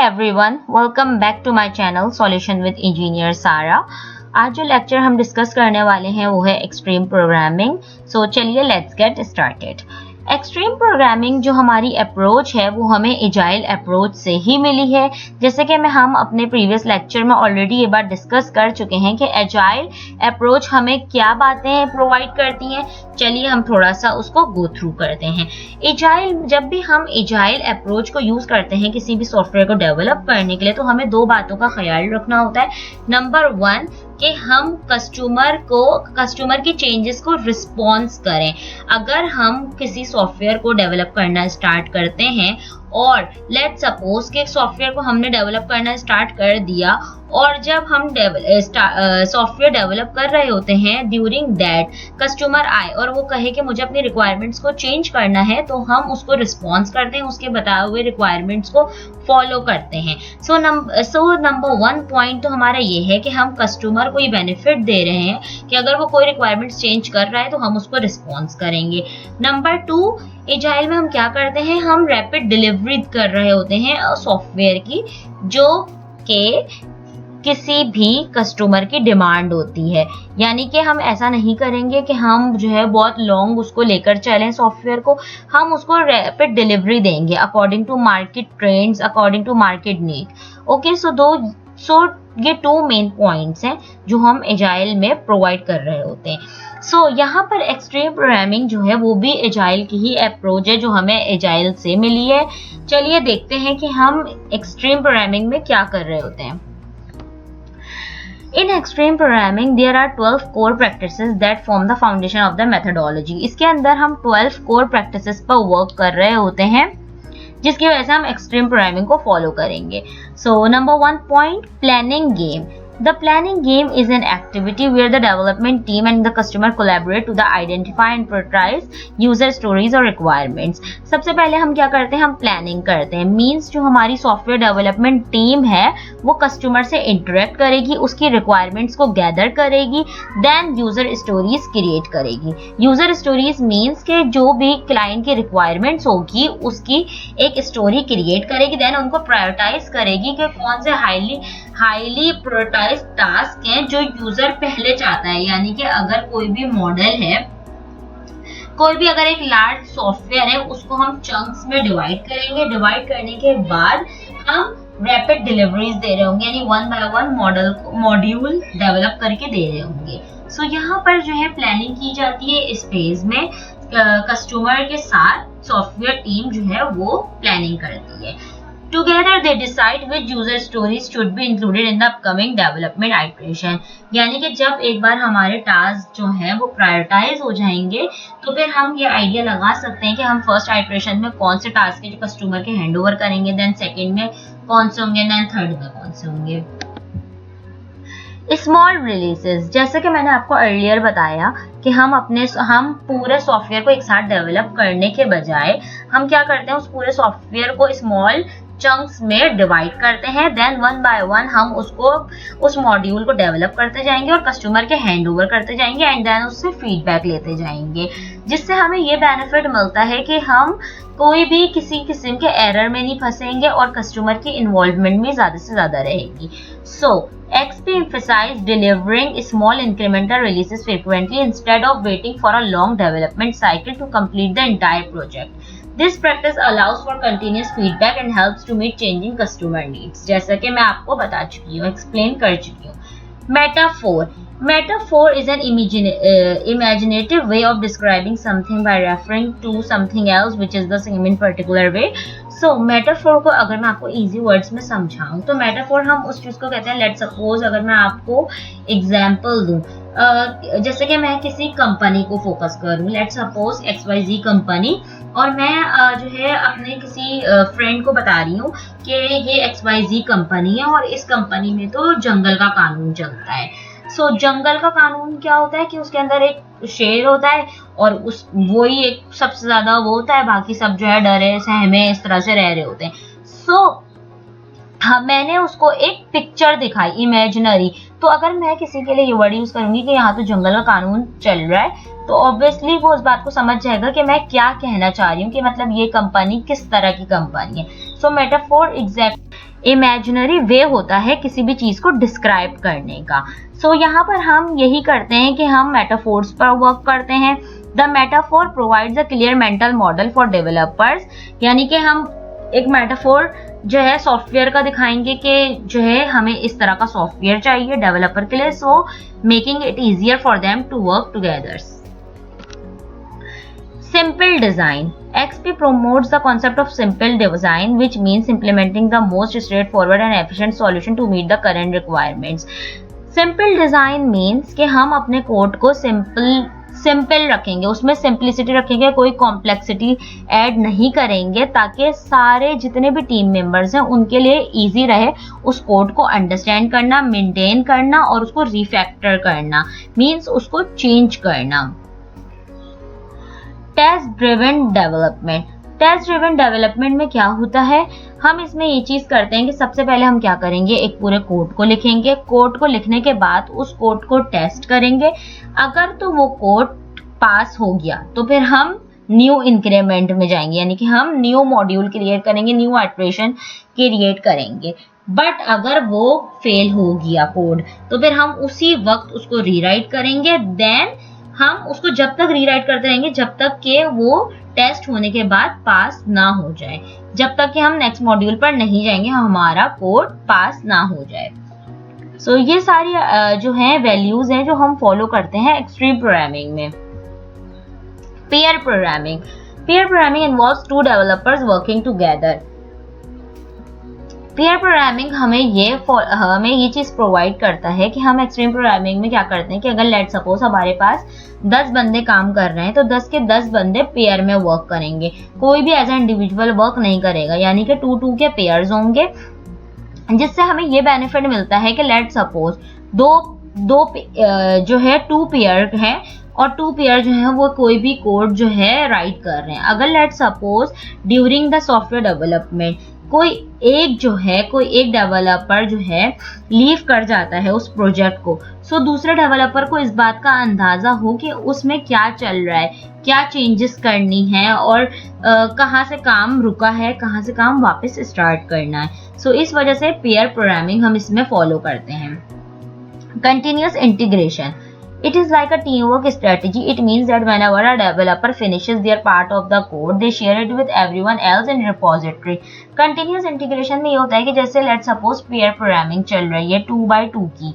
everyone, welcome back to my channel Solution with Engineer Sara। आज जो lecture हम discuss करने वाले हैं वो है एक्सट्रीम प्रोग्रामिंग। सो चलिए let's get started. Extreme programming जो हमारी अप्रोच है वो हमें एजाइल अप्रोच से ही मिली है। जैसे कि हम अपने प्रीवियस लेक्चर में ऑलरेडी ये बात डिस्कस कर चुके हैं कि एजाइल अप्रोच हमें क्या बातें प्रोवाइड करती हैं। चलिए हम थोड़ा सा उसको गो थ्रू करते हैं। एजाइल, जब भी हम एजाइल अप्रोच को यूज करते हैं किसी भी सॉफ्टवेयर को डेवलप करने के लिए, तो हमें दो बातों का ख्याल रखना होता है। नंबर वन कि हम कस्टमर की चेंजेस को रिस्पॉन्स करें। अगर हम किसी सॉफ्टवेयर को डेवलप करना स्टार्ट करते हैं और लेट्स सपोज कि सॉफ्टवेयर को हमने डेवलप करना स्टार्ट कर दिया और जब हम सॉफ्टवेयर डेवलप कर रहे होते हैं, ड्यूरिंग दैट कस्टमर आए और वो कहे कि मुझे अपनी रिक्वायरमेंट्स को चेंज करना है, तो हम उसको रिस्पॉन्स करते हैं, उसके बताए हुए रिक्वायरमेंट्स को फॉलो करते हैं। सो नंबर वन पॉइंट तो हमारा ये है कि हम कस्टमर को ये बेनिफिट दे रहे हैं कि अगर वो कोई रिक्वायरमेंट्स चेंज कर रहा है तो हम उसको रिस्पॉन्स करेंगे। नंबर टू, एजाइल में हम क्या करते हैं, हम रैपिड डिलीवरी कर रहे होते हैं सॉफ्टवेयर की, जो कि किसी भी कस्टमर की डिमांड होती है। यानी कि हम ऐसा नहीं करेंगे कि हम जो है बहुत लॉन्ग उसको लेकर चलें सॉफ्टवेयर को, हम उसको रैपिड डिलीवरी देंगे according to market trends, according to market need. Okay, so ये टू मेन पॉइंट्स हैं जो हम एजाइल में प्रोवाइड कर रहे होते हैं। सो यहाँ पर एक्सट्रीम प्रोग्रामिंग जो है वो भी एजाइल की ही अप्रोच है जो हमें एजाइल से मिली है। चलिए देखते हैं कि हम एक्सट्रीम प्रोग्रामिंग में क्या कर रहे होते हैं। In extreme programming, there are 12 core practices that form the foundation of the methodology। इसके अंदर हम 12 core practices पर वर्क कर रहे होते हैं जिसकी वजह से हम एक्सट्रीम प्रोग्रामिंग को फॉलो करेंगे। So number one point, planning game. The planning game is an activity where the development team and the customer collaborate to identify and prioritize user stories or requirements। सबसे पहले हम क्या करते हैं, हम planning करते हैं। मीन्स जो हमारी सॉफ्टवेयर डेवलपमेंट टीम है वो कस्टमर से इंटरेक्ट करेगी, उसकी रिक्वायरमेंट्स को गैदर करेगी, देन यूजर स्टोरीज क्रिएट करेगी। यूजर स्टोरीज मीन्स के जो भी क्लाइंट की रिक्वायरमेंट्स होगी उसकी एक स्टोरी क्रिएट करेगी, देन उनको प्रायोरिटाइज करेगी कि कौन से हाईली प्रायोरिटाइज टास्क हैं जो यूजर पहले चाहता है। यानी कि अगर कोई भी मॉडल है, कोई भी अगर एक लार्ज सॉफ्टवेयर है, उसको हम चंक्स में डिवाइड करेंगे। डिवाइड करने के बाद हम रैपिड डिलीवरीज दे रहे होंगे, यानी one by one module develop करके दे रहे होंगे। सो यहाँ पर जो है प्लानिंग की जाती है इस फेज में, कस्टमर के साथ सॉफ्टवेयर टीम जो है वो प्लानिंग करती है। Together they decide which user stories should be included in the upcoming development iteration। यानी कि जब एक बार हमारे टास्क जो है वो प्रायोरिटाइज हो जाएंगे तो फिर हम ये आइडिया लगा सकते हैं कि हम फर्स्ट आइटरेशन में कौन से टास्क है जो कस्टमर के हैंड ओवर करेंगे, देन सेकेंड में कौन से होंगे, देन थर्ड में कौन से होंगे। स्मॉल रिलीजेस, जैसे कि मैंने आपको अर्लियर बताया कि हम पूरे सॉफ्टवेयर को एक साथ डेवलप करने के बजाय हम क्या करते हैं, उस पूरे सॉफ्टवेयर को स्मॉल चंक्स में डिवाइड करते हैं, देन वन बाय वन हम उस मॉड्यूल को डेवलप करते जाएंगे और कस्टमर के हैंड ओवर करते जाएंगे एंड देन उससे फीडबैक लेते जाएंगे, जिससे हमें ये बेनिफिट मिलता है कि हम कोई भी किसी किस्म के एरर में नहीं फंसेंगे और कस्टमर की इन्वॉल्वमेंट भी ज्यादा से ज्यादा रहेगी। सो XP emphasize delivering small incremental releases frequently instead of waiting for a long development cycle to complete the entire project। This practice allows for continuous feedback and helps to meet changing customer needs। जैसा कि मैं आपको बता चुकी हूँ, explain कर चुकी हूँ। Metaphor is an imaginative way of describing something by referring to something else which is the same in particular way। So metaphor को अगर मैं आपको इजी वर्ड्स में समझाऊं तो मेटाफोर हम उस चीज को कहते हैं। लेट्स सपोज अगर मैं आपको एग्जांपल दूं, जैसे कि मैं किसी कंपनी को फोकस करूं, लेट्स सपोज XYZ कंपनी, और मैं जो है अपने किसी फ्रेंड को बता रही हूँ कि ये XYZ कंपनी है और इस कंपनी में तो जंगल का कानून चलता है। सो जंगल का कानून क्या होता है कि उसके अंदर एक शेर होता है और वही एक सबसे ज्यादा वो होता है, बाकी सब जो है डरे सहमे इस तरह से रह रहे होते हैं। सो हाँ, मैंने उसको एक पिक्चर दिखाई इमेजिनरी, तो अगर मैं किसी के लिए ये वर्ड यूज करूंगी कि यहाँ तो जंगल का कानून चल रहा है, तो ऑब्वियसली वो उस बात को समझ जाएगा कि मैं क्या कहना चाह रही हूँ, कि मतलब ये कंपनी किस तरह की कंपनी है। सो मेटाफोर इमेजिनरी वे होता है किसी भी चीज को डिस्क्राइब करने का। सो यहाँ पर हम यही करते हैं कि हम मेटाफोर्स पर वर्क करते हैं। The metaphor provides a clear mental model for developers, यानी कि हम एक मेटाफोर जो है सॉफ्टवेयर का दिखाएंगे कि जो है हमें इस तरह का सॉफ्टवेयर चाहिए डेवलपर के लिए, so making it easier for them to work together. Simple design. XP promotes the concept of simple design, which means implementing the most straightforward and efficient solution to meet the current requirements. Simple design means कि हम अपने code को simple रखेंगे, उसमें simplicity रखेंगे, कोई complexity add नहीं करेंगे, ताकि सारे जितने भी टीम मेंबर्स हैं उनके लिए इजी रहे उस कोड को अंडरस्टैंड करना, मेंटेन करना और उसको रिफैक्टर करना, मींस उसको चेंज करना। Test driven development. Test driven development में क्या होता है, हम इसमें ये चीज करते हैं कि सबसे पहले हम क्या करेंगे, एक पूरे कोड को लिखेंगे। कोड को लिखने के बाद उस कोड को टेस्ट करेंगे। अगर तो वो कोड पास हो गया तो फिर हम न्यू इंक्रीमेंट में जाएंगे, यानी कि हम न्यू मॉड्यूल क्रिएट करेंगे, न्यू इटरेशन क्रिएट करेंगे। बट अगर वो फेल हो गया कोड तो फिर हम उसी वक्त उसको रीराइट करेंगे। देन हम उसको जब तक रीराइट करते रहेंगे जब तक कि वो टेस्ट होने के बाद पास ना हो जाए, जब तक कि हम नेक्स्ट मॉड्यूल पर नहीं जाएंगे हमारा कोड पास ना हो जाए। सो ये सारी जो है वैल्यूज हैं जो हम फॉलो करते हैं एक्सट्रीम प्रोग्रामिंग में। Pair programming. Pair programming involves two developers working together. Pair programming हमें ये चीज प्रोवाइड करता है कि हम एक्सट्रीम प्रोग्रामिंग में क्या करते हैं कि अगर लेट सपोज हमारे पास 10 बंदे काम कर रहे हैं तो 10 के 10 बंदे पेयर में वर्क करेंगे, कोई भी एज ए इंडिविजुअल वर्क नहीं करेगा, यानी कि 2-2 के पेयर्स होंगे, जिससे हमें ये बेनिफिट मिलता है कि लेट सपोज दो जो है 2 पेयर है और 2 पेयर जो है वो कोई भी कोड जो है राइट कर रहे हैं। अगर let suppose during the software development कोई एक डेवलपर जो है लीव कर जाता है उस प्रोजेक्ट को, सो दूसरे डेवलपर को इस बात का अंदाजा हो कि उसमें क्या चल रहा है, क्या चेंजेस करनी है और कहाँ से काम रुका है, कहाँ से काम वापस स्टार्ट करना है। सो इस वजह से पेयर प्रोग्रामिंग हम इसमें फॉलो करते हैं। Continuous integration. It is like a teamwork strategy. It means that whenever a developer finishes their part of the code, they share it with everyone else in repository. Continuous integration में ये होता है कि जैसे let's suppose pair programming चल रही है 2x2 की,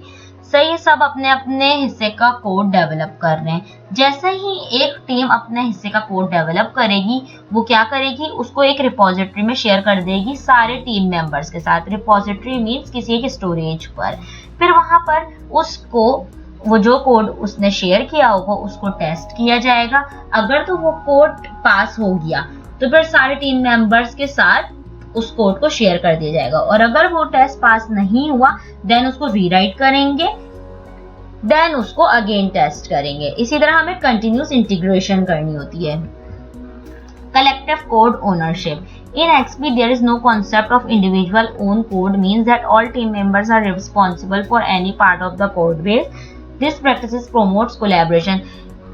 सही सब अपने अपने हिस्से का कोड डेवलप कर रहे हैं। जैसे ही एक टीम अपने हिस्से का कोड डेवलप करेगी वो क्या करेगी, उसको एक रिपोजिटरी में शेयर कर देगी सारे टीम मेंबर्स के साथ। रिपोजिटरी मीन्स किसी एक स्टोरेज पर। फिर वहां पर उसको वो जो कोड उसने शेयर किया होगा उसको टेस्ट किया जाएगा। अगर तो वो कोड पास हो गया तो फिर सारे टीम मेंबर्स के साथ उस कोड को शेयर कर दिया जाएगा, और अगर वो टेस्ट पास नहीं हुआ देन उसको रीराइट करेंगे, देन उसको अगेन टेस्ट करेंगे। इसी तरह हमें कंटिन्यूस इंटीग्रेशन करनी होती है। Collective code ownership. In XP, there is no concept of individual own code, means that all team members are responsible for any part of the code base. This practice promotes collaboration.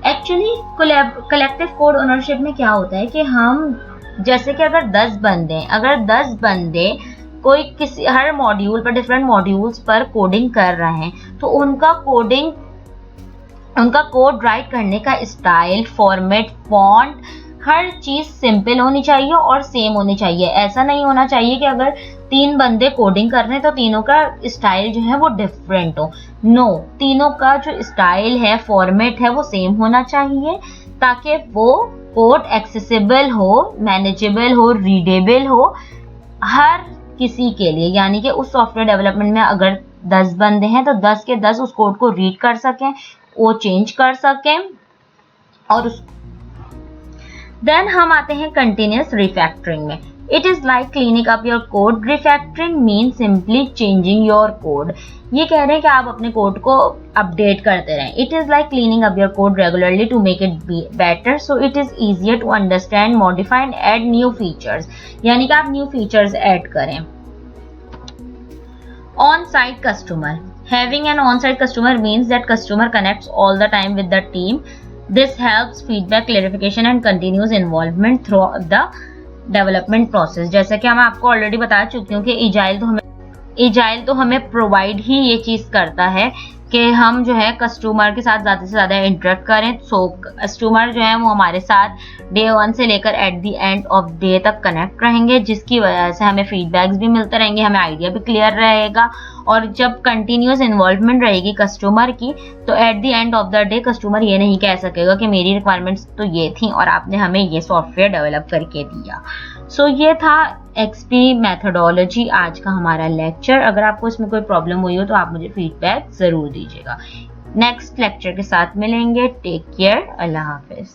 Actually, collective code ownership में क्या होता है कि हम जैसे कि अगर 10 बंदे कोई किसी हर मॉड्यूल पर डिफरेंट मॉड्यूल्स पर कोडिंग कर रहे हैं तो उनका कोड राइट करने का स्टाइल, फॉर्मेट, फॉन्ट, हर चीज सिंपल होनी चाहिए और सेम होनी चाहिए। ऐसा नहीं होना चाहिए कि अगर 3 बंदे कोडिंग कर रहे हैं तो तीनों का स्टाइल जो है वो डिफरेंट हो। नो, तीनों का जो स्टाइल है, फॉर्मेट है, वो सेम होना चाहिए ताकि वो कोड एक्सेसिबल हो, मैनेजेबल हो, रीडेबल हो हर किसी के लिए। यानी कि उस सॉफ्टवेयर डेवलपमेंट में अगर 10 बंदे हैं तो 10 के 10 उस कोड को रीड कर सकें, वो चेंज कर सकें और उस देन हम आते हैं कंटिन्यूस रिफैक्टरिंग में। It is like cleaning up your code. Refactoring mean simply changing your code. ये कह रहे हैं कि आप अपने कोड को अपडेट करते रहें। It is like cleaning up your code regularly to make it better, so it is easier to understand, modify and add new features. यानी कि आप न्यू फीचर्स ऐड करें। On site customer. Having an on-site customer means that customer connects all the time with the team. This helps feedback, clarification and continuous involvement throughout the development process. जैसे कि मैं आपको already बता चुकी हूँ कि agile तो हमें एजाइल तो हमें प्रोवाइड ही ये चीज करता है कि हम जो है कस्टमर के साथ ज़्यादा से ज़्यादा इंटरेक्ट करें। सो कस्टमर जो है वो हमारे साथ डे 1 से लेकर at the end of day तक कनेक्ट रहेंगे, जिसकी वजह से हमें फीडबैक्स भी मिलते रहेंगे, हमें आइडिया भी क्लियर रहेगा। और जब कंटिन्यूस इन्वॉल्वमेंट रहेगी कस्टमर की, तो at the end of the day customer ये नहीं कह सकेगा कि मेरी रिक्वायरमेंट्स तो ये थी और आपने हमें ये सॉफ्टवेयर डेवलप करके दिया। सो ये था एक्सपी मेथोडोलॉजी आज का हमारा लेक्चर। अगर आपको इसमें कोई प्रॉब्लम हुई हो तो आप मुझे फीडबैक जरूर दीजिएगा। नेक्स्ट लेक्चर के साथ मिलेंगे। टेक केयर, अल्लाह हाफिज।